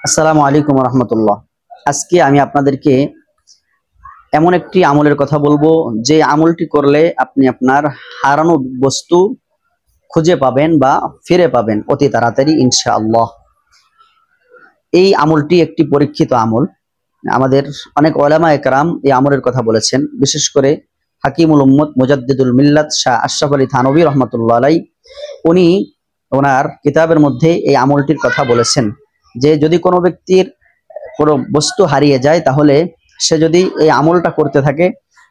আসসালামু আলাইকুম রহমতুল্লাহ। আজকে আমি আপনাদেরকে এমন একটি আমলের কথা বলবো যে আমলটি করলে আপনি আপনার হারানো বস্তু খুঁজে পাবেন বা ফিরে পাবেন অতি তাড়াতাড়ি ইনশাআল্লাহ। এই আমলটি একটি পরীক্ষিত আমল। আমাদের অনেক ওলামা একরাম এই আমলের কথা বলেছেন, বিশেষ করে হাকিমুল উম্মত মুজাদ্দিদুল মিল্লাত শাহ আশরাফ আলী থানভী রহমতুল্লাহ আলাই। উনি ওনার কিতাবের মধ্যে এই আমলটির কথা বলেছেন যে যদি কোনো ব্যক্তির কোনো বস্তু হারিয়ে যায় তাহলে সে যদি এই আমলটা করতে থাকে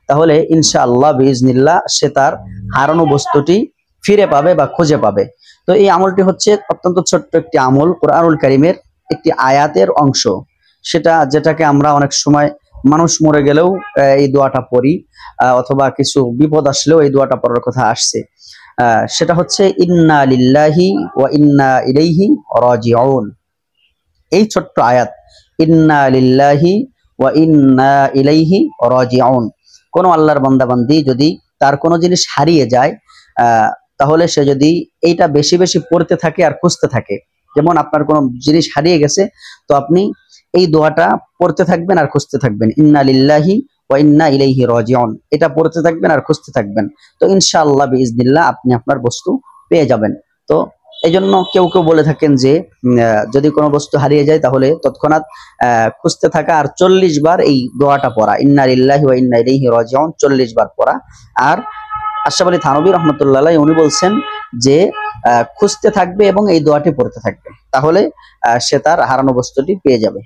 তাহলে ইনশাআল্লাহ বিইজনিল্লাহ সে তার হারানো বস্তুটি ফিরে পাবে বা খুঁজে পাবে। তো এই আমলটি হচ্ছে অত্যন্ত ছোট্ট একটি আমল, কোরআনুল কারীমের একটি আয়াতের অংশ। যেটাকে আমরা অনেক সময় মানুষ মরে গেলেও এই দোয়াটা পড়ি, অথবা কিছু বিপদ আসলেও এই দোয়াটা পড়ার কথা আসছে। সেটা হচ্ছে ইন্না লিল্লাহি ওয়া ইন্না ইলাইহি রাজিউন। এই ছোট্ট আয়াত ইন্না লিল্লাহি ওয়া ইন্না ইলাইহি রাজিউন, কোন আল্লাহর বান্দাবান্দি যদি তার কোনো জিনিস হারিয়ে যায় তাহলে সে যদি এইটা বেশি বেশি পড়তে থাকে আর খুঁজতে থাকে, যেমন আপনার কোনো জিনিস হারিয়ে গেছে তো আপনি এই দোয়াটা পড়তে থাকবেন আর খুঁজতে থাকবেন, ইন্না লিল্লাহি ওয়া ইন্না ইলাইহি রাজিউন, এটা পড়তে থাকবেন আর খুঁজতে থাকবেন। তো ইনশাআল্লাহ বিইজনিল্লাহ আপনি আপনার বস্তু পেয়ে যাবেন। তো এই জন্য কেউ কেউ বলে থাকেন যে যদি কোনো বস্তু হারিয়ে যায় তাহলে তৎক্ষণাৎ খুঁজতে থাকা আর 40 বার এই দোয়াটা পড়া, ইন্না লিল্লাহি ওয়া ইন্না ইলাইহি রাজিউন 40 বার পড়া। আর আশরাফ আলী থানভী রহমতুল্লাহ আলাইহি উনি বলছেন যে খুঁজতে থাকবে এবং এই দোয়াটি পড়তে থাকবে, তাহলে সে তার হারানো বস্তুটি পেয়ে যাবে।